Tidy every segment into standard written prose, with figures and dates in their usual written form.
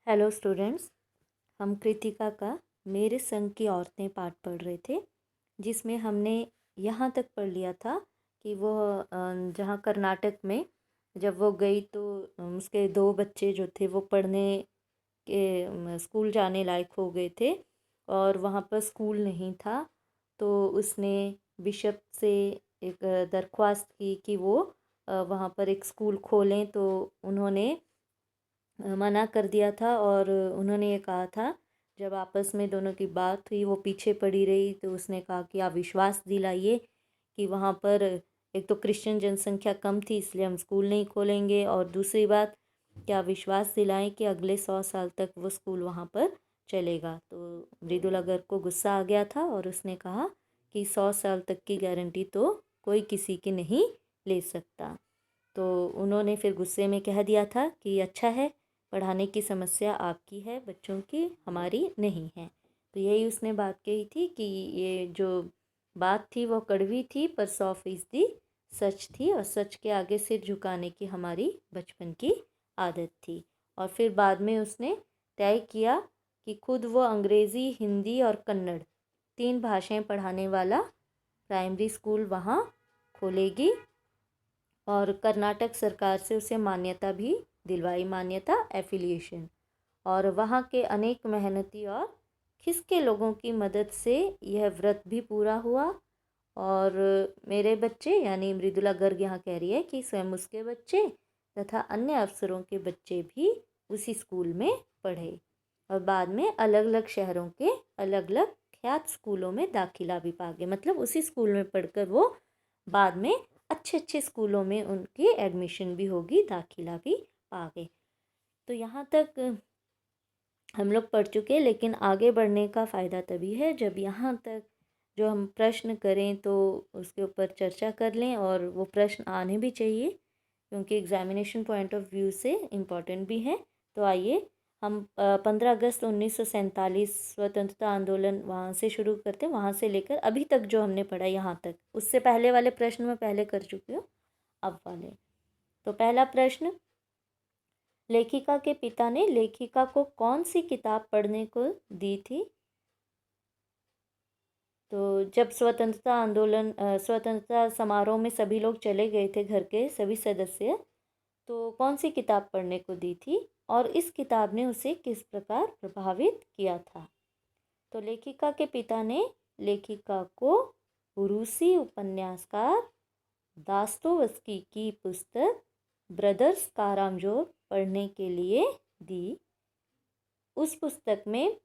Hello students. हम कृतिका का मेरे संग की औरतें पाठ पढ़ रहे थे, जिसमें हमने यहाँ तक पढ़ लिया था कि वो जहाँ कर्नाटक में जब वो गई तो उसके दो बच्चे जो थे वो पढ़ने के स्कूल जाने लायक हो गए थे और वहाँ पर स्कूल नहीं था। तो उसने बिशप से एक दरख्वास्त की कि वो वहाँ पर एक स्कूल खोलें। तो उन्होंने मना कर दिया था और उन्होंने ये कहा था, जब आपस में दोनों की बात हुई वो पीछे पड़ी रही तो उसने कहा कि आप विश्वास दिलाइए कि वहाँ पर एक तो क्रिश्चियन जनसंख्या कम थी इसलिए हम स्कूल नहीं खोलेंगे, और दूसरी बात क्या विश्वास दिलाएं कि अगले 100 साल तक वो स्कूल वहाँ पर चलेगा। तो मृदुला गर्ग को गुस्सा आ गया था और उसने कहा कि 100 साल तक की गारंटी तो कोई किसी की नहीं ले सकता। तो उन्होंने फिर गुस्से में कह दिया था कि अच्छा है, पढ़ाने की समस्या आपकी है, बच्चों की हमारी नहीं है। तो यही उसने बात कही थी कि ये जो बात थी वो कड़वी थी पर 100% सच थी, और सच के आगे सिर झुकाने की हमारी बचपन की आदत थी। और फिर बाद में उसने तय किया कि खुद वो अंग्रेज़ी, हिंदी और कन्नड़ 3 भाषाएं पढ़ाने वाला प्राइमरी स्कूल वहाँ खोलेगी, और कर्नाटक सरकार से उसे मान्यता भी दिलवाई, मान्यता एफिलिएशन। और वहाँ के अनेक मेहनती और खिसके लोगों की मदद से यह व्रत भी पूरा हुआ। और मेरे बच्चे यानी मृदुला गर्ग यहाँ कह रही है कि स्वयं उसके बच्चे तथा अन्य अफसरों के बच्चे भी उसी स्कूल में पढ़े और बाद में अलग अलग शहरों के अलग अलग ख्यात स्कूलों में दाखिला भी पा गए। मतलब उसी स्कूल में पढ़कर वो बाद में अच्छे अच्छे स्कूलों में उनकी एडमिशन भी होगी, दाखिला भी पा गए। तो यहाँ तक हम लोग पढ़ चुके हैं, लेकिन आगे बढ़ने का फ़ायदा तभी है जब यहाँ तक जो हम प्रश्न करें तो उसके ऊपर चर्चा कर लें, और वो प्रश्न आने भी चाहिए क्योंकि एग्जामिनेशन पॉइंट ऑफ व्यू से इम्पॉर्टेंट भी है। तो आइए हम 15 अगस्त 1947 स्वतंत्रता आंदोलन वहाँ से शुरू करते हैं, वहाँ से लेकर अभी तक जो हमने पढ़ा यहाँ तक। उससे पहले वाले प्रश्न मैं पहले कर चुकी हूँ, अब वाले। तो पहला प्रश्न, लेखिका के पिता ने लेखिका को कौन सी किताब पढ़ने को दी थी? तो जब स्वतंत्रता समारोह में सभी लोग चले गए थे, घर के सभी सदस्य, तो कौन सी किताब पढ़ने को दी थी और इस किताब ने उसे किस प्रकार प्रभावित किया था? तो लेखिका के पिता ने लेखिका को रूसी उपन्यासकार दास्तोवस्की की पुस्तक ब्रदर्स कारामजोव पढ़ने के लिए दी। उस पुस्तक में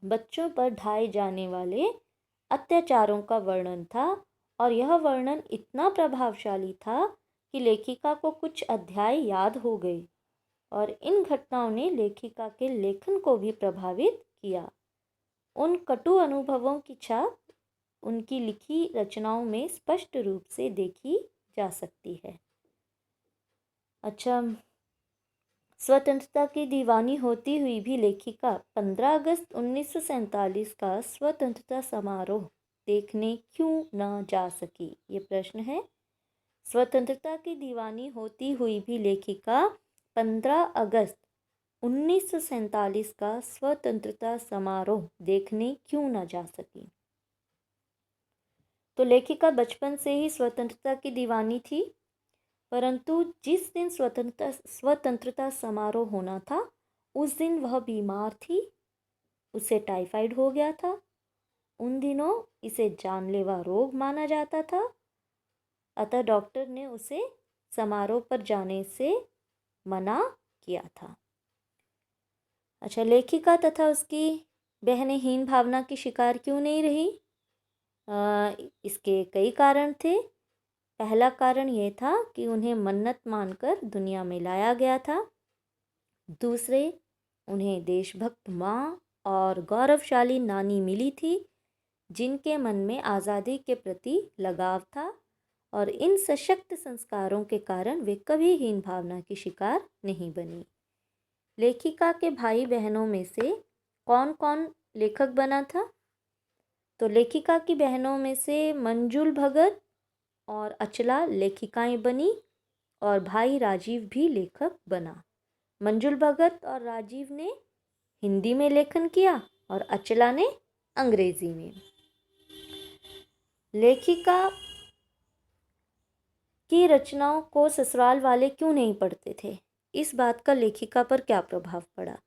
बच्चों पर ढाए जाने वाले अत्याचारों का वर्णन था, और यह वर्णन इतना प्रभावशाली था कि लेखिका को कुछ अध्याय याद हो गए, और इन घटनाओं ने लेखिका के लेखन को भी प्रभावित किया। उन कटु अनुभवों की छाप उनकी लिखी रचनाओं में स्पष्ट रूप से देखी जा सकती है। अच्छा, स्वतंत्रता की दीवानी होती हुई भी लेखिका 15 अगस्त 1947 का स्वतंत्रता समारोह देखने क्यों न जा सकी? ये प्रश्न है। स्वतंत्रता की दीवानी होती हुई भी लेखिका 15 अगस्त 1947 का स्वतंत्रता समारोह देखने क्यों न जा सकी? तो लेखिका बचपन से ही स्वतंत्रता की दीवानी थी, परंतु जिस दिन स्वतंत्रता समारोह होना था उस दिन वह बीमार थी, उसे टाइफाइड हो गया था। उन दिनों इसे जानलेवा रोग माना जाता था, अतः डॉक्टर ने उसे समारोह पर जाने से मना किया था। अच्छा, लेखिका तथा उसकी बहनें हीन भावना की शिकार क्यों नहीं रही? इसके कई कारण थे। पहला कारण ये था कि उन्हें मन्नत मानकर दुनिया में लाया गया था। दूसरे, उन्हें देशभक्त माँ और गौरवशाली नानी मिली थी जिनके मन में आज़ादी के प्रति लगाव था, और इन सशक्त संस्कारों के कारण वे कभी हीन भावना की शिकार नहीं बनी। लेखिका के भाई बहनों में से कौन कौन लेखक बना था? तो लेखिका की बहनों में से मंजुल भगत और अचला लेखिकाएं बनी, और भाई राजीव भी लेखक बना। मंजुल भगत और राजीव ने हिंदी में लेखन किया और अचला ने अंग्रेजी में। लेखिका की रचनाओं को ससुराल वाले क्यों नहीं पढ़ते थे? इस बात का लेखिका पर क्या प्रभाव पड़ा?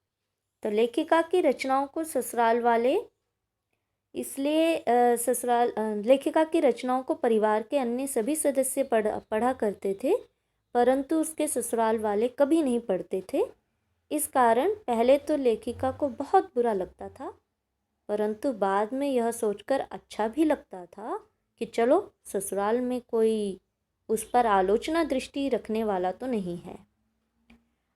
तो लेखिका की रचनाओं को ससुराल वाले इसलिए लेखिका की रचनाओं को परिवार के अन्य सभी सदस्य पढ़ा करते थे, परंतु उसके ससुराल वाले कभी नहीं पढ़ते थे। इस कारण पहले तो लेखिका को बहुत बुरा लगता था, परंतु बाद में यह सोचकर अच्छा भी लगता था कि चलो ससुराल में कोई उस पर आलोचना दृष्टि रखने वाला तो नहीं है।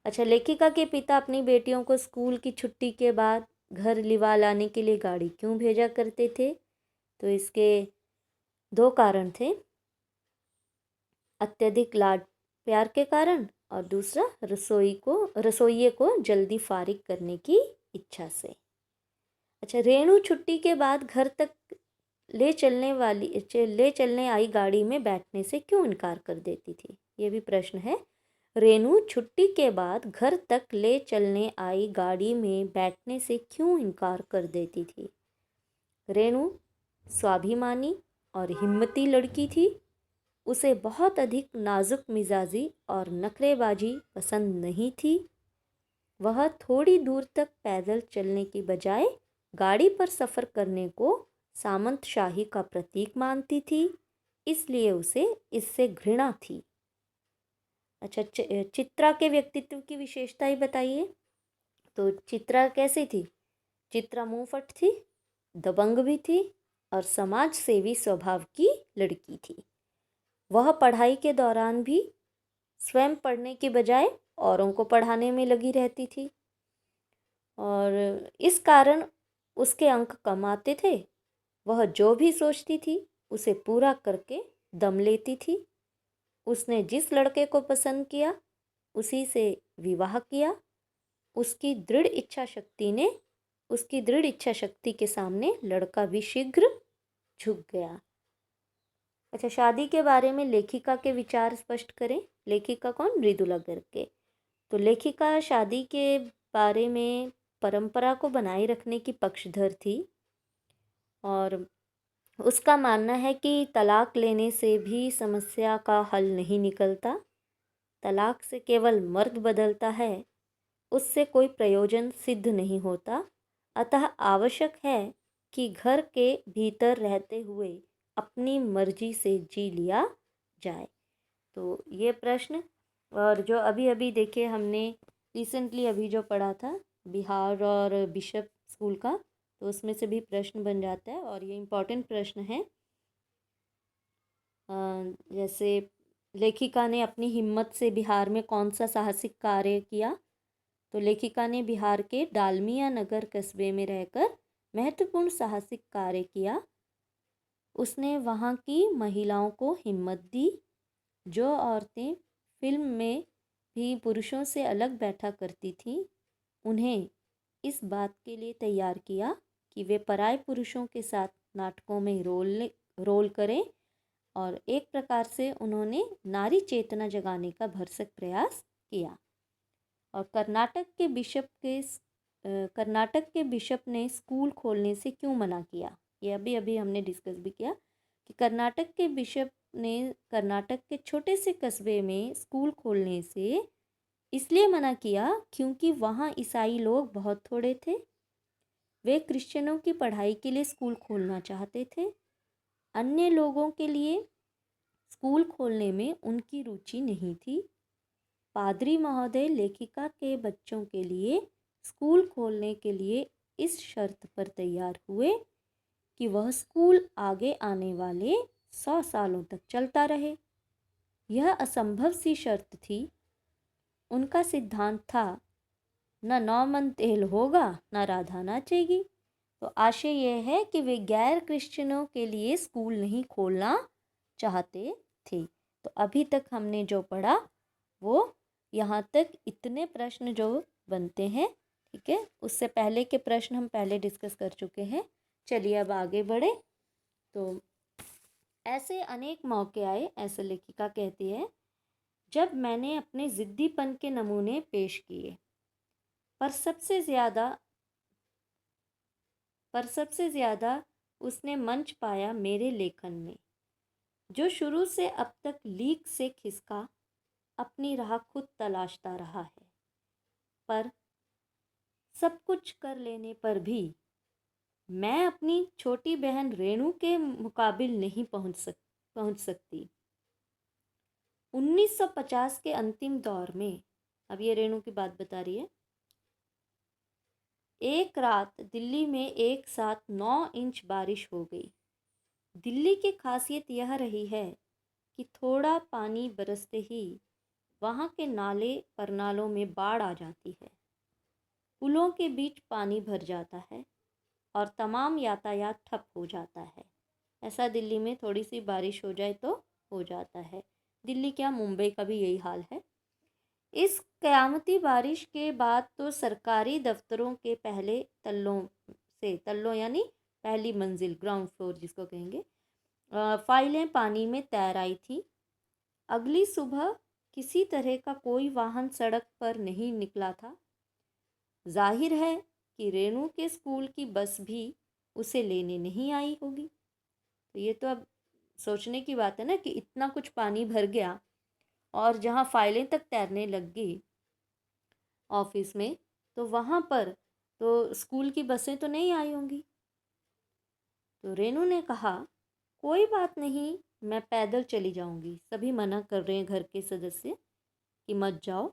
अच्छा, लेखिका के पिता अपनी बेटियों को स्कूल की छुट्टी के बाद घर लिवा लाने के लिए गाड़ी क्यों भेजा करते थे? तो इसके दो कारण थे, अत्यधिक लाड प्यार के कारण और दूसरा रसोइये को जल्दी फारिग करने की इच्छा से। अच्छा, रेणु छुट्टी के बाद घर तक ले चलने आई गाड़ी में बैठने से क्यों इनकार कर देती थी? ये भी प्रश्न है। रेणु छुट्टी के बाद घर तक ले चलने आई गाड़ी में बैठने से क्यों इनकार कर देती थी? रेणु स्वाभिमानी और हिम्मती लड़की थी। उसे बहुत अधिक नाजुक मिजाजी और नखरेबाजी पसंद नहीं थी। वह थोड़ी दूर तक पैदल चलने की बजाय गाड़ी पर सफ़र करने को सामंतशाही का प्रतीक मानती थी, इसलिए उसे इससे घृणा थी। अच्छा, चित्रा के व्यक्तित्व की विशेषताएं बताइए। तो चित्रा कैसी थी? चित्रा मुंहफट थी, दबंग भी थी और समाज सेवी स्वभाव की लड़की थी। वह पढ़ाई के दौरान भी स्वयं पढ़ने की बजाय औरों को पढ़ाने में लगी रहती थी और इस कारण उसके अंक कम आते थे। वह जो भी सोचती थी उसे पूरा करके दम लेती थी। उसने जिस लड़के को पसंद किया उसी से विवाह किया। उसकी दृढ़ इच्छा शक्ति के सामने लड़का भी शीघ्र झुक गया। अच्छा, शादी के बारे में लेखिका के विचार स्पष्ट करें। लेखिका कौन? मृदुला गर्ग के। तो लेखिका शादी के बारे में परंपरा को बनाए रखने की पक्षधर थी और उसका मानना है कि तलाक लेने से भी समस्या का हल नहीं निकलता। तलाक से केवल मर्द बदलता है, उससे कोई प्रयोजन सिद्ध नहीं होता। अतः आवश्यक है कि घर के भीतर रहते हुए अपनी मर्जी से जी लिया जाए। तो ये प्रश्न और जो अभी अभी देखिए हमने रिसेंटली अभी जो पढ़ा था बिहार और बिशप स्कूल का, तो उसमें से भी प्रश्न बन जाता है और ये इम्पॉर्टेंट प्रश्न है। जैसे लेखिका ने अपनी हिम्मत से बिहार में कौन सा साहसिक कार्य किया? तो लेखिका ने बिहार के डालमिया नगर कस्बे में रहकर महत्वपूर्ण साहसिक कार्य किया। उसने वहाँ की महिलाओं को हिम्मत दी। जो औरतें फिल्म में भी पुरुषों से अलग बैठा करती थीं, उन्हें इस बात के लिए तैयार किया कि वे पराये पुरुषों के साथ नाटकों में रोल करें और एक प्रकार से उन्होंने नारी चेतना जगाने का भरसक प्रयास किया। और कर्नाटक के बिशप ने स्कूल खोलने से क्यों मना किया? ये अभी अभी हमने डिस्कस भी किया कि कर्नाटक के बिशप ने कर्नाटक के छोटे से कस्बे में स्कूल खोलने से इसलिए मना किया क्योंकि वहाँ ईसाई लोग बहुत थोड़े थे। वे क्रिश्चियनों की पढ़ाई के लिए स्कूल खोलना चाहते थे। अन्य लोगों के लिए स्कूल खोलने में उनकी रुचि नहीं थी। पादरी महोदय लेखिका के बच्चों के लिए स्कूल खोलने के लिए इस शर्त पर तैयार हुए कि वह स्कूल आगे आने वाले 100 सालों तक चलता रहे। यह असंभव सी शर्त थी। उनका सिद्धांत था, न नौमन तेल होगा न राधा नाचेगी। तो आशय यह है कि वे गैर क्रिश्चियनों के लिए स्कूल नहीं खोलना चाहते थे। तो अभी तक हमने जो पढ़ा वो यहाँ तक इतने प्रश्न जो बनते हैं, ठीक है। उससे पहले के प्रश्न हम पहले डिस्कस कर चुके हैं। चलिए अब आगे बढ़े। तो ऐसे अनेक मौके आए, ऐसे लेखिका कहती है, जब मैंने अपने ज़िद्दीपन के नमूने पेश किए। पर सबसे ज़्यादा पर सबसे ज़्यादा उसने मंच पाया मेरे लेखन में, जो शुरू से अब तक लीक से खिसका अपनी राह खुद तलाशता रहा है। पर सब कुछ कर लेने पर भी मैं अपनी छोटी बहन रेणु के मुकाबिल नहीं पहुंच सकती। 1950 के अंतिम दौर में, अब ये रेणु की बात बता रही है, एक रात दिल्ली में एक साथ 9 इंच बारिश हो गई। दिल्ली की खासियत यह रही है कि थोड़ा पानी बरसते ही वहाँ के नाले परनालों में बाढ़ आ जाती है, पुलों के बीच पानी भर जाता है और तमाम यातायात ठप हो जाता है। ऐसा दिल्ली में थोड़ी सी बारिश हो जाए तो हो जाता है। दिल्ली क्या, मुंबई का भी यही हाल है। इस क़यामती बारिश के बाद तो सरकारी दफ्तरों के पहले तल्लों यानी पहली मंजिल, ग्राउंड फ्लोर जिसको कहेंगे, फाइलें पानी में तैर आई थी। अगली सुबह किसी तरह का कोई वाहन सड़क पर नहीं निकला था। जाहिर है कि रेणु के स्कूल की बस भी उसे लेने नहीं आई होगी। तो ये तो अब सोचने की बात है ना कि इतना कुछ पानी भर गया और जहाँ फाइलें तक तैरने लग गई ऑफिस में, तो वहाँ पर तो स्कूल की बसें तो नहीं आई होंगी। तो रेणु ने कहा, कोई बात नहीं, मैं पैदल चली जाऊंगी। सभी मना कर रहे हैं घर के सदस्य कि मत जाओ,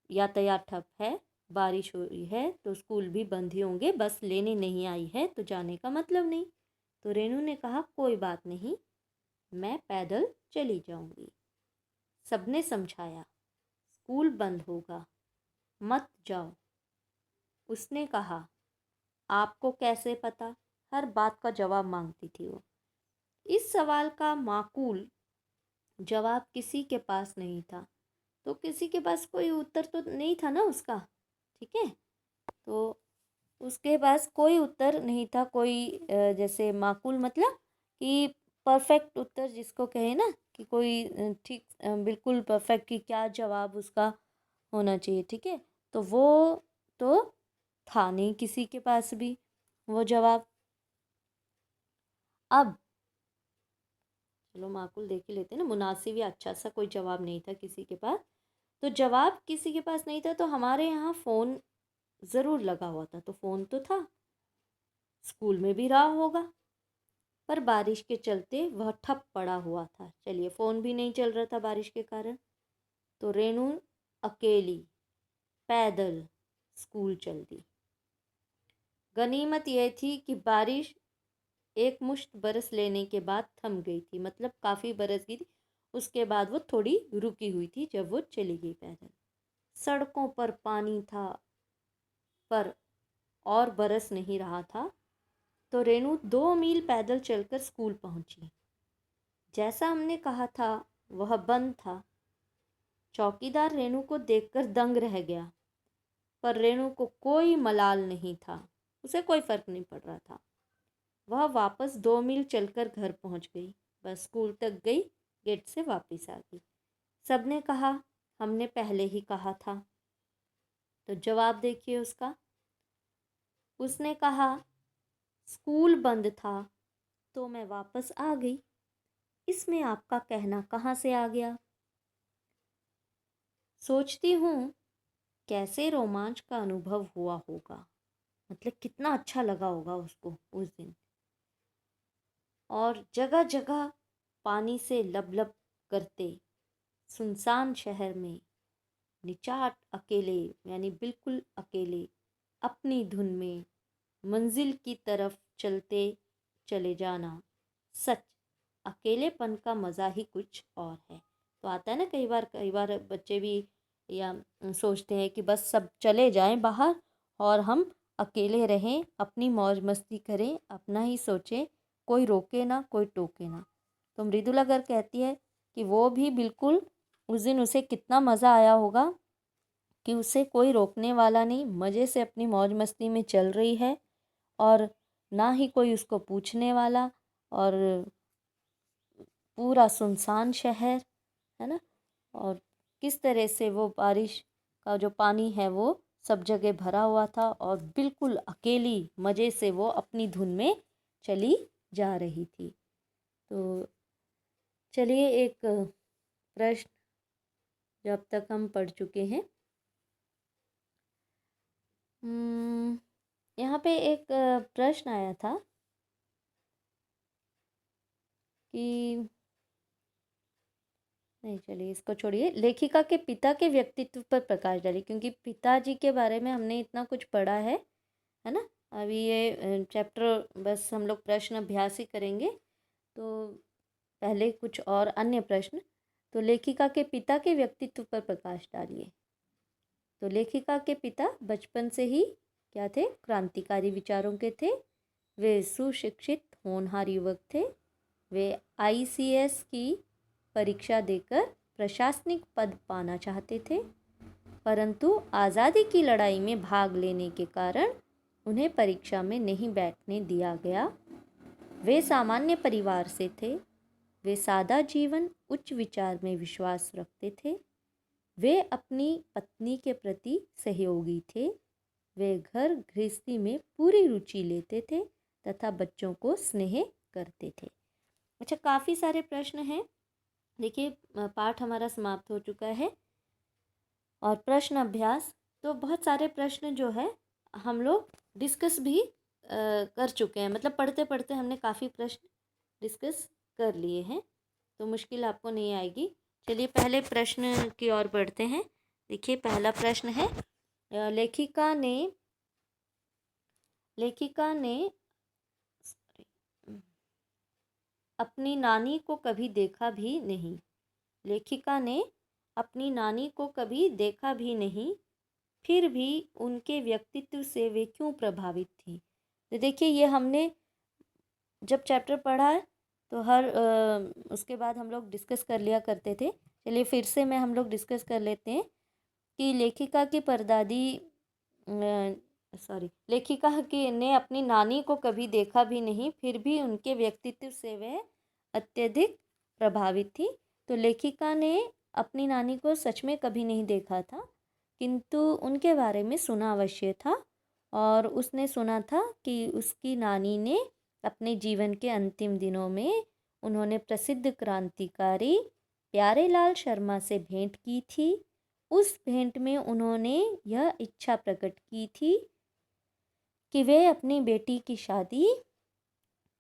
यातायात ठप है, बारिश हो रही है तो स्कूल भी बंद ही होंगे, बस लेने नहीं आई है तो जाने का मतलब नहीं। तो रेणु ने कहा, कोई बात नहीं, मैं पैदल चली जाऊंगी। सबने समझाया, स्कूल बंद होगा, मत जाओ। उसने कहा, आपको कैसे पता? हर बात का जवाब मांगती थी वो। इस सवाल का माकूल जवाब किसी के पास नहीं था, तो किसी के पास कोई उत्तर तो नहीं था ना उसका, ठीक है। तो उसके पास कोई उत्तर नहीं था, कोई जैसे माकूल मतलब कि परफेक्ट उत्तर जिसको कहे ना, कि कोई ठीक बिल्कुल परफेक्ट कि क्या जवाब उसका होना चाहिए, ठीक है। तो वो तो था नहीं किसी के पास भी वो जवाब। अब चलो माकूल देख ही लेते हैं ना, मुनासिब या अच्छा सा कोई जवाब नहीं था किसी के पास। तो जवाब किसी के पास नहीं था, तो हमारे यहाँ फ़ोन ज़रूर लगा हुआ था। तो फ़ोन तो था, स्कूल में भी रहा होगा, पर बारिश के चलते वह ठप पड़ा हुआ था। चलिए, फ़ोन भी नहीं चल रहा था बारिश के कारण। तो रेणु अकेली पैदल स्कूल चल दी। गनीमत यह थी कि बारिश एक मुश्त बरस लेने के बाद थम गई थी, मतलब काफ़ी बरस गई थी। उसके बाद वो थोड़ी रुकी हुई थी जब वो चली गई पैदल। सड़कों पर पानी था, पर और बरस नहीं रहा था। तो रेणु 2 मील पैदल चलकर स्कूल पहुंची। जैसा हमने कहा था, वह बंद था। चौकीदार रेणु को देखकर दंग रह गया, पर रेणु को कोई मलाल नहीं था, उसे कोई फर्क नहीं पड़ रहा था। वह वापस 2 मील चलकर घर पहुंच गई। बस स्कूल तक गई, गेट से वापस आ गई। सबने कहा, हमने पहले ही कहा था। तो जवाब देखिए उसका। उसने कहा, स्कूल बंद था तो मैं वापस आ गई। इसमें आपका कहना कहाँ से आ गया? सोचती हूँ कैसे रोमांच का अनुभव हुआ होगा, मतलब कितना अच्छा लगा होगा उसको उस दिन। और जगह जगह पानी से लबलब करते सुनसान शहर में निचाट अकेले, यानी बिल्कुल अकेले, अपनी धुन में मंजिल की तरफ चलते चले जाना। सच, अकेलेपन का मज़ा ही कुछ और है। तो आता है ना, कई बार बच्चे भी या सोचते हैं कि बस सब चले जाएं बाहर और हम अकेले रहें, अपनी मौज मस्ती करें, अपना ही सोचें, कोई रोके ना, कोई टोके ना। तो मृदुला अगर कहती है कि वो भी बिल्कुल उस दिन उसे कितना मज़ा आया होगा कि उसे कोई रोकने वाला नहीं, मज़े से अपनी मौज मस्ती में चल रही है और ना ही कोई उसको पूछने वाला, और पूरा सुनसान शहर, है ना। और किस तरह से वो बारिश का जो पानी है वो सब जगह भरा हुआ था और बिल्कुल अकेली मज़े से वो अपनी धुन में चली जा रही थी। तो चलिए एक प्रश्न जो अब तक हम पढ़ चुके हैं, यहाँ पे एक प्रश्न आया था कि नहीं, चलिए इसको छोड़िए। लेखिका के पिता के व्यक्तित्व पर प्रकाश डालिए, क्योंकि पिताजी के बारे में हमने इतना कुछ पढ़ा है ना। अभी ये चैप्टर बस हम लोग प्रश्न अभ्यास ही करेंगे, तो पहले कुछ और अन्य प्रश्न। तो लेखिका के पिता के व्यक्तित्व पर प्रकाश डालिए। तो लेखिका के पिता बचपन से ही क्या थे? क्रांतिकारी विचारों के थे। वे सुशिक्षित होनहार युवक थे। वे आईसीएस की परीक्षा देकर प्रशासनिक पद पाना चाहते थे, परंतु आज़ादी की लड़ाई में भाग लेने के कारण उन्हें परीक्षा में नहीं बैठने दिया गया। वे सामान्य परिवार से थे। वे सादा जीवन, उच्च विचार में विश्वास रखते थे। वे अपनी पत्नी के प्रति सहयोगी थे। वे घर गृहस्थी में पूरी रुचि लेते थे तथा बच्चों को स्नेह करते थे। अच्छा, काफ़ी सारे प्रश्न हैं। देखिए, पाठ हमारा समाप्त हो चुका है और प्रश्न अभ्यास तो बहुत सारे प्रश्न जो है हम लोग डिस्कस भी कर चुके हैं। मतलब पढ़ते पढ़ते हमने काफ़ी प्रश्न डिस्कस कर लिए हैं, तो मुश्किल आपको नहीं आएगी। चलिए पहले प्रश्न की ओर बढ़ते हैं। देखिए, पहला प्रश्न है, लेखिका ने अपनी नानी को कभी देखा भी नहीं। लेखिका ने अपनी नानी को कभी देखा भी नहीं, फिर भी उनके व्यक्तित्व से वे क्यों प्रभावित थी? तो देखिए, ये हमने जब चैप्टर पढ़ा है तो उसके बाद हम लोग डिस्कस कर लिया करते थे। चलिए फिर से हम लोग डिस्कस कर लेते हैं कि लेखिका की ने अपनी नानी को कभी देखा भी नहीं, फिर भी उनके व्यक्तित्व से वह अत्यधिक प्रभावित थी। तो लेखिका ने अपनी नानी को सच में कभी नहीं देखा था, किंतु उनके बारे में सुना अवश्य था, और उसने सुना था कि उसकी नानी ने अपने जीवन के अंतिम दिनों में उन्होंने प्रसिद्ध क्रांतिकारी प्यारेलाल शर्मा से भेंट की थी। उस भेंट में उन्होंने यह इच्छा प्रकट की थी कि वे अपनी बेटी की शादी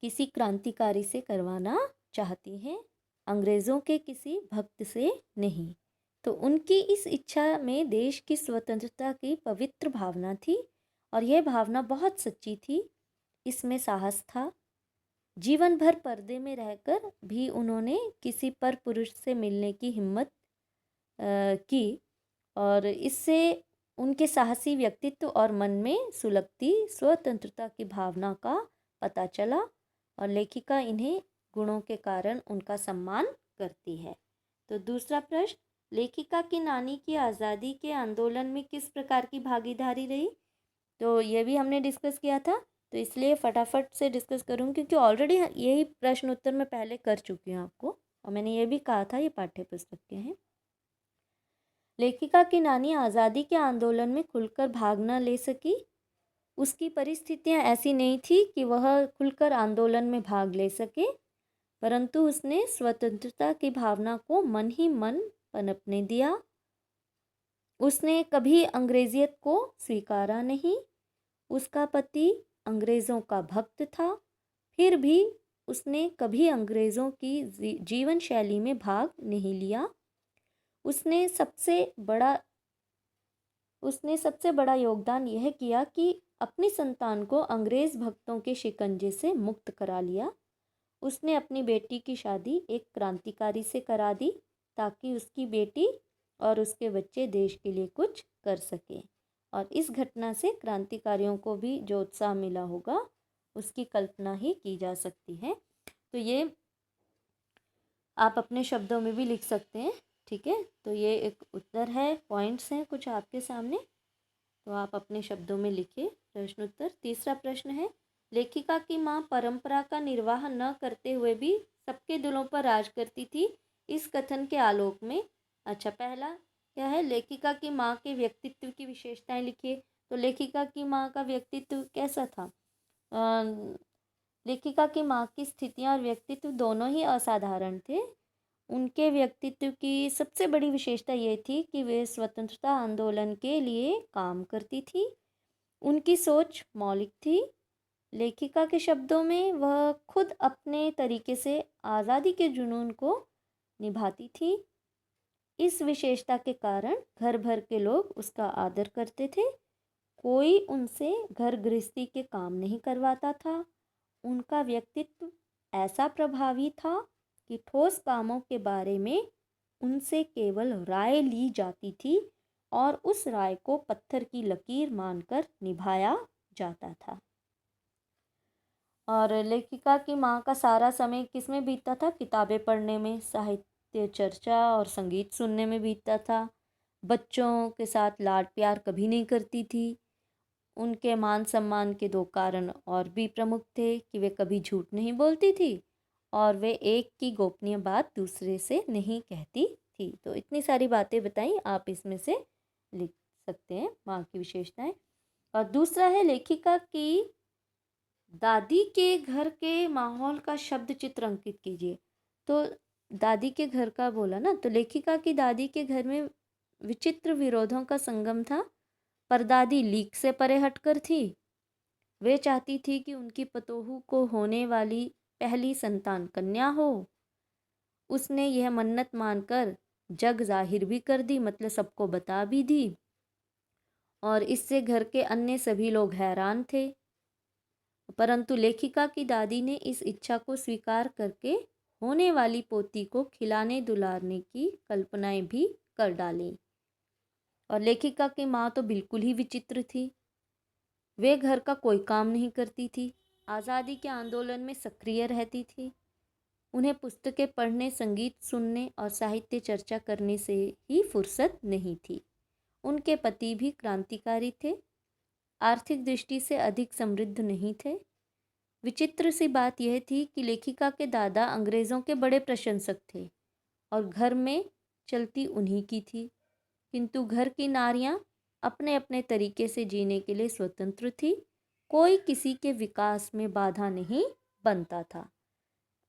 किसी क्रांतिकारी से करवाना चाहती हैं, अंग्रेज़ों के किसी भक्त से नहीं। तो उनकी इस इच्छा में देश की स्वतंत्रता की पवित्र भावना थी, और यह भावना बहुत सच्ची थी। इसमें साहस था। जीवन भर पर्दे में रहकर भी उन्होंने किसी पर पुरुष से मिलने की हिम्मत की, और इससे उनके साहसी व्यक्तित्व और मन में सुलगती स्वतंत्रता की भावना का पता चला, और लेखिका इन्हें गुणों के कारण उनका सम्मान करती है। तो दूसरा प्रश्न, लेखिका की नानी की आज़ादी के आंदोलन में किस प्रकार की भागीदारी रही? तो ये भी हमने डिस्कस किया था, तो इसलिए फटाफट से डिस्कस करूँ, क्योंकि ऑलरेडी यही प्रश्न उत्तर मैं पहले कर चुकी हूँ आपको, और मैंने ये भी कहा था ये पाठ्य पुस्तक के हैं। लेखिका की नानी आज़ादी के आंदोलन में खुलकर भाग न ले सकी। उसकी परिस्थितियां ऐसी नहीं थी कि वह खुलकर आंदोलन में भाग ले सके, परंतु उसने स्वतंत्रता की भावना को मन ही मन पनपने दिया। उसने कभी अंग्रेजियत को स्वीकारा नहीं। उसका पति अंग्रेज़ों का भक्त था, फिर भी उसने कभी अंग्रेज़ों की जीवन शैली में भाग नहीं लिया। उसने सबसे बड़ा योगदान यह किया कि अपनी संतान को अंग्रेज़ भक्तों के शिकंजे से मुक्त करा लिया। उसने अपनी बेटी की शादी एक क्रांतिकारी से करा दी, ताकि उसकी बेटी और उसके बच्चे देश के लिए कुछ कर सकें, और इस घटना से क्रांतिकारियों को भी जो उत्साह मिला होगा उसकी कल्पना ही की जा सकती है। तो ये आप अपने शब्दों में भी लिख सकते हैं, ठीक है। तो ये एक उत्तर है, पॉइंट्स हैं कुछ आपके सामने, तो आप अपने शब्दों में लिखिए प्रश्न उत्तर। तीसरा प्रश्न है, लेखिका की माँ परंपरा का निर्वाह न करते हुए भी सबके दिलों पर राज करती थी, इस कथन के आलोक में। अच्छा, पहला क्या है, लेखिका की माँ के व्यक्तित्व की विशेषताएं लिखिए। तो लेखिका की माँ का व्यक्तित्व कैसा था? लेखिका की माँ की स्थितियाँ और व्यक्तित्व दोनों ही असाधारण थे। उनके व्यक्तित्व की सबसे बड़ी विशेषता ये थी कि वे स्वतंत्रता आंदोलन के लिए काम करती थी। उनकी सोच मौलिक थी। लेखिका के शब्दों में वह खुद अपने तरीके से आज़ादी के जुनून को निभाती थी। इस विशेषता के कारण घर भर के लोग उसका आदर करते थे। कोई उनसे घर गृहस्थी के काम नहीं करवाता था। उनका व्यक्तित्व ऐसा प्रभावी था कि ठोस कामों के बारे में उनसे केवल राय ली जाती थी और उस राय को पत्थर की लकीर मानकर निभाया जाता था। और लेखिका की माँ का सारा समय किस में बीतता था? किताबें पढ़ने में, साहित्य चर्चा और संगीत सुनने में बीतता था। बच्चों के साथ लाड प्यार कभी नहीं करती थी। उनके मान सम्मान के दो कारण और भी प्रमुख थे कि वे कभी झूठ नहीं बोलती थी और वे एक की गोपनीय बात दूसरे से नहीं कहती थी। तो इतनी सारी बातें बताई, आप इसमें से लिख सकते हैं माँ की विशेषताएं। और दूसरा है, लेखिका की दादी के घर के माहौल का शब्द चित्र अंकित कीजिए। तो दादी के घर का बोला ना, तो लेखिका की दादी के घर में विचित्र विरोधों का संगम था। परदादी लीक से परे हटकर थी। वे चाहती थी कि उनकी पतोहू को होने वाली पहली संतान कन्या हो। उसने यह मन्नत मानकर जग जाहिर भी कर दी, मतलब सबको बता भी दी, और इससे घर के अन्य सभी लोग हैरान थे। परंतु लेखिका की दादी ने इस इच्छा को स्वीकार करके होने वाली पोती को खिलाने दुलारने की कल्पनाएं भी कर डाली। और लेखिका की माँ तो बिल्कुल ही विचित्र थी। वे घर का कोई काम नहीं करती थी। आज़ादी के आंदोलन में सक्रिय रहती थी। उन्हें पुस्तकें पढ़ने, संगीत सुनने और साहित्य चर्चा करने से ही फुर्सत नहीं थी। उनके पति भी क्रांतिकारी थे, आर्थिक दृष्टि से अधिक समृद्ध नहीं थे। विचित्र सी बात यह थी कि लेखिका के दादा अंग्रेज़ों के बड़े प्रशंसक थे और घर में चलती उन्हीं की थी, किंतु घर की नारियां अपने अपने तरीके से जीने के लिए स्वतंत्र थी। कोई किसी के विकास में बाधा नहीं बनता था।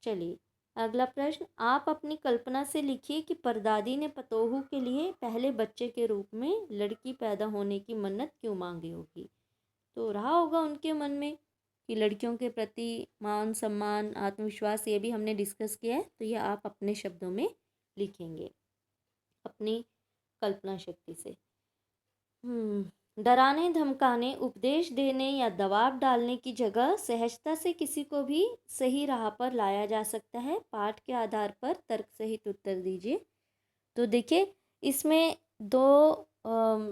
चलिए अगला प्रश्न, आप अपनी कल्पना से लिखिए कि परदादी ने पतोहू के लिए पहले बच्चे के रूप में लड़की पैदा होने की मन्नत क्यों मांगी होगी। तो रहा होगा उनके मन में कि लड़कियों के प्रति मान सम्मान, आत्मविश्वास, ये भी हमने डिस्कस किया है। तो ये आप अपने शब्दों में लिखेंगे अपनी कल्पना शक्ति से। डराने धमकाने, उपदेश देने या दबाव डालने की जगह सहजता से किसी को भी सही राह पर लाया जा सकता है। पाठ के आधार पर तर्क सहित उत्तर दीजिए। तो देखिए इसमें दो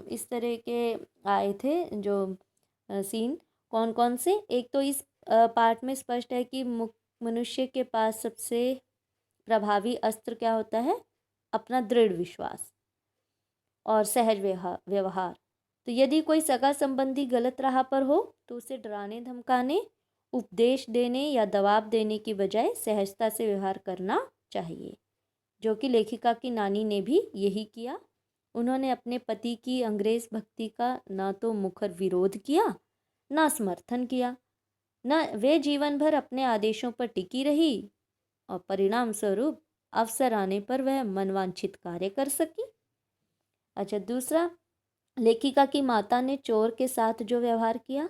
इस तरह के आए थे जो सीन, कौन कौन से। एक तो इस पाठ में स्पष्ट है कि मनुष्य के पास सबसे प्रभावी अस्त्र क्या होता है? अपना दृढ़ विश्वास और सहज व्यवहार। तो यदि कोई सगा संबंधी गलत राह पर हो तो उसे डराने धमकाने, उपदेश देने या दबाव देने की बजाय सहजता से व्यवहार करना चाहिए, जो कि लेखिका की नानी ने भी यही किया। उन्होंने अपने पति की अंग्रेज भक्ति का न तो मुखर विरोध किया, न समर्थन किया, न वे जीवन भर अपने आदेशों पर टिकी रही, और परिणाम स्वरूप अवसर आने पर वह मनवांछित कार्य कर सकी। अच्छा, दूसरा, लेखिका की माता ने चोर के साथ जो व्यवहार किया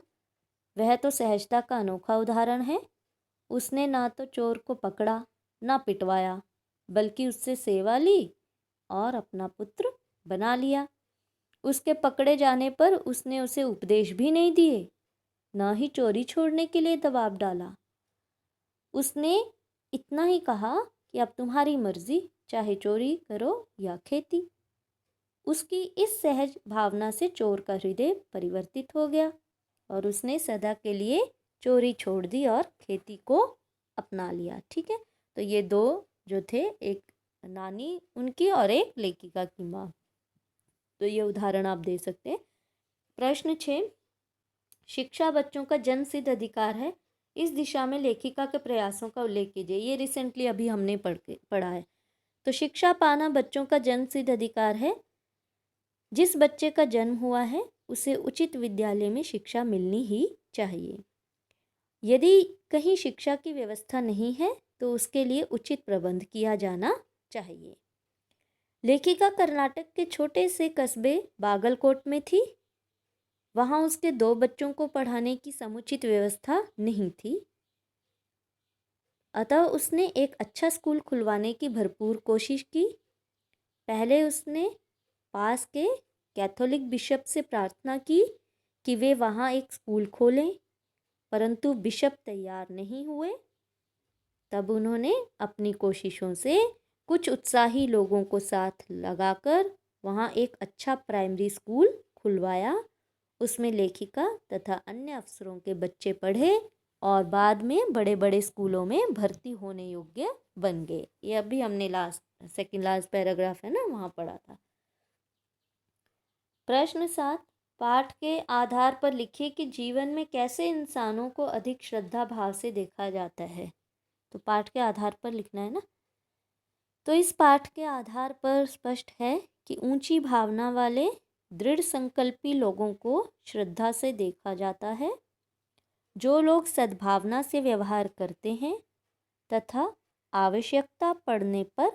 वह तो सहजता का अनोखा उदाहरण है। उसने ना तो चोर को पकड़ा, ना पिटवाया, बल्कि उससे सेवा ली और अपना पुत्र बना लिया। उसके पकड़े जाने पर उसने उसे उपदेश भी नहीं दिए, ना ही चोरी छोड़ने के लिए दबाव डाला। उसने इतना ही कहा कि अब तुम्हारी मर्जी, चाहे चोरी करो या खेती। उसकी इस सहज भावना से चोर का हृदय परिवर्तित हो गया और उसने सदा के लिए चोरी छोड़ दी और खेती को अपना लिया। ठीक है, तो ये दो जो थे, एक नानी उनकी और एक लेखिका की माँ, तो ये उदाहरण आप दे सकते हैं। प्रश्न 6, शिक्षा बच्चों का जन्मसिद्ध अधिकार है। इस दिशा में लेखिका के प्रयासों का उल्लेख कीजिए। ये रिसेंटली अभी हमने पढ़ा है। तो शिक्षा पाना बच्चों का जन्मसिद्ध अधिकार है। जिस बच्चे का जन्म हुआ है उसे उचित विद्यालय में शिक्षा मिलनी ही चाहिए। यदि कहीं शिक्षा की व्यवस्था नहीं है तो उसके लिए उचित प्रबंध किया जाना चाहिए। लेखिका कर्नाटक के छोटे से कस्बे बागलकोट में थी। वहाँ उसके 2 बच्चों को पढ़ाने की समुचित व्यवस्था नहीं थी, अतः उसने एक अच्छा स्कूल खुलवाने की भरपूर कोशिश की। पहले उसने पास के कैथोलिक बिशप से प्रार्थना की कि वे वहाँ एक स्कूल खोलें, परंतु बिशप तैयार नहीं हुए। तब उन्होंने अपनी कोशिशों से कुछ उत्साही लोगों को साथ लगाकर वहाँ एक अच्छा प्राइमरी स्कूल खुलवाया। उसमें लेखिका तथा अन्य अफसरों के बच्चे पढ़े और बाद में बड़े बड़े स्कूलों में भर्ती होने योग्य बन गए। ये अभी हमने सेकंड लास्ट पैराग्राफ है ना, वहाँ पढ़ा था। प्रश्न 7, पाठ के आधार पर लिखिए कि जीवन में कैसे इंसानों को अधिक श्रद्धा भाव से देखा जाता है। तो पाठ के आधार पर लिखना है ना। तो इस पाठ के आधार पर स्पष्ट है कि ऊंची भावना वाले दृढ़ संकल्पी लोगों को श्रद्धा से देखा जाता है। जो लोग सद्भावना से व्यवहार करते हैं तथा आवश्यकता पड़ने पर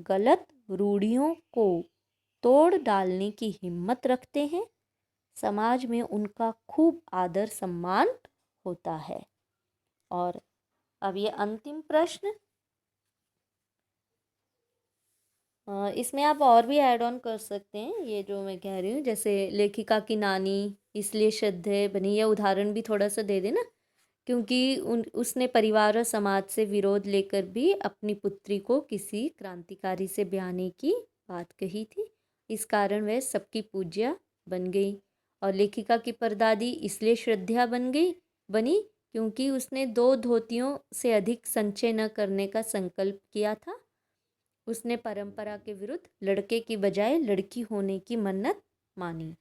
गलत रूढ़ियों को तोड़ डालने की हिम्मत रखते हैं, समाज में उनका खूब आदर सम्मान होता है। और अब ये अंतिम प्रश्न, इसमें आप और भी ऐड ऑन कर सकते हैं ये जो मैं कह रही हूँ, जैसे लेखिका की नानी इसलिए श्रद्धेय बनी, यह उदाहरण भी थोड़ा सा दे देना, क्योंकि उसने परिवार और समाज से विरोध लेकर भी अपनी पुत्री को किसी क्रांतिकारी से ब्याहने की बात कही थी। इस कारण वह सबकी पूज्या बन गई। और लेखिका की परदादी इसलिए श्रद्धा बनी क्योंकि उसने 2 धोतियों से अधिक संचय न करने का संकल्प किया था। उसने परंपरा के विरुद्ध लड़के की बजाय लड़की होने की मन्नत मानी।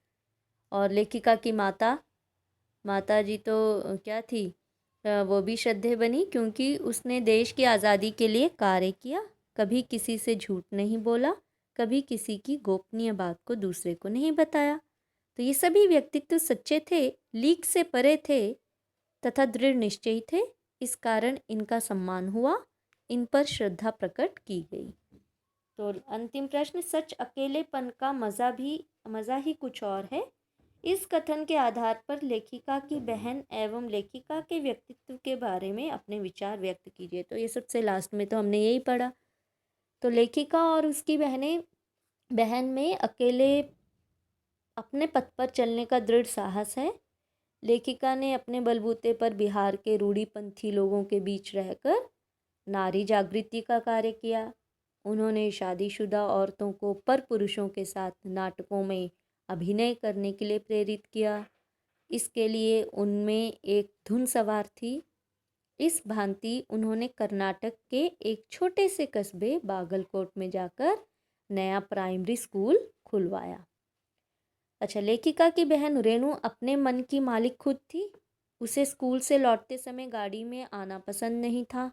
और लेखिका की माता जी तो क्या थी, वो भी श्रद्धेय बनी क्योंकि उसने देश की आज़ादी के लिए कार्य किया, कभी किसी से झूठ नहीं बोला, कभी किसी की गोपनीय बात को दूसरे को नहीं बताया। तो ये सभी व्यक्तित्व सच्चे थे, लीक से परे थे तथा दृढ़ निश्चयी थे। इस कारण इनका सम्मान हुआ, इन पर श्रद्धा प्रकट की गई। तो अंतिम प्रश्न, सच अकेलेपन का मज़ा ही कुछ और है। इस कथन के आधार पर लेखिका की बहन एवं लेखिका के व्यक्तित्व के बारे में अपने विचार व्यक्त कीजिए। तो ये सबसे लास्ट में तो हमने यही पढ़ा। तो लेखिका और उसकी बहन में अकेले अपने पथ पर चलने का दृढ़ साहस है। लेखिका ने अपने बलबूते पर बिहार के रूढ़िपंथी लोगों के बीच रहकर नारी जागृति का कार्य किया। उन्होंने शादीशुदा औरतों को पर पुरुषों के साथ नाटकों में अभिनय करने के लिए प्रेरित किया। इसके लिए उनमें एक धुन सवार थी। इस भांति उन्होंने कर्नाटक के एक छोटे से कस्बे बागलकोट में जाकर नया प्राइमरी स्कूल खुलवाया। अच्छा, लेखिका की बहन रेणु अपने मन की मालिक खुद थी। उसे स्कूल से लौटते समय गाड़ी में आना पसंद नहीं था,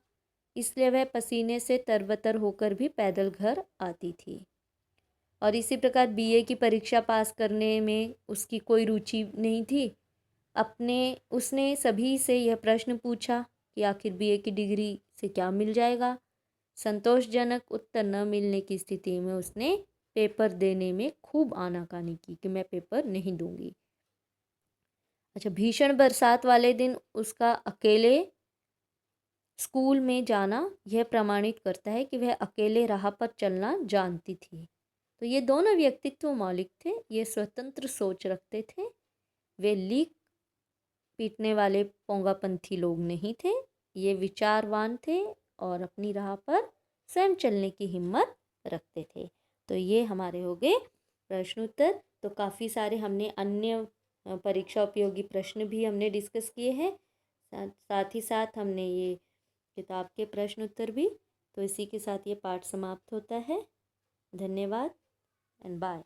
इसलिए वह पसीने से तरबतर होकर भी पैदल घर आती थी। और इसी प्रकार बीए की परीक्षा पास करने में उसकी कोई रुचि नहीं थी। उसने सभी से यह प्रश्न पूछा कि आखिर बीए की डिग्री से क्या मिल जाएगा। संतोषजनक उत्तर न मिलने की स्थिति में उसने पेपर देने में खूब आनाकानी की कि मैं पेपर नहीं दूंगी। अच्छा, भीषण बरसात वाले दिन उसका अकेले स्कूल में जाना यह प्रमाणित करता है कि वह अकेले राह पर चलना जानती थी। तो ये दोनों व्यक्तित्व मौलिक थे, ये स्वतंत्र सोच रखते थे, वे लीक पीटने वाले पोंगापंथी लोग नहीं थे, ये विचारवान थे और अपनी राह पर स्वयं चलने की हिम्मत रखते थे। तो ये हमारे हो गए प्रश्न उत्तर। तो काफ़ी सारे हमने अन्य परीक्षा उपयोगी प्रश्न भी हमने डिस्कस किए हैं, साथ ही साथ हमने ये किताब के प्रश्न उत्तर भी। तो इसी के साथ ये पाठ समाप्त होता है। धन्यवाद एंड बाय।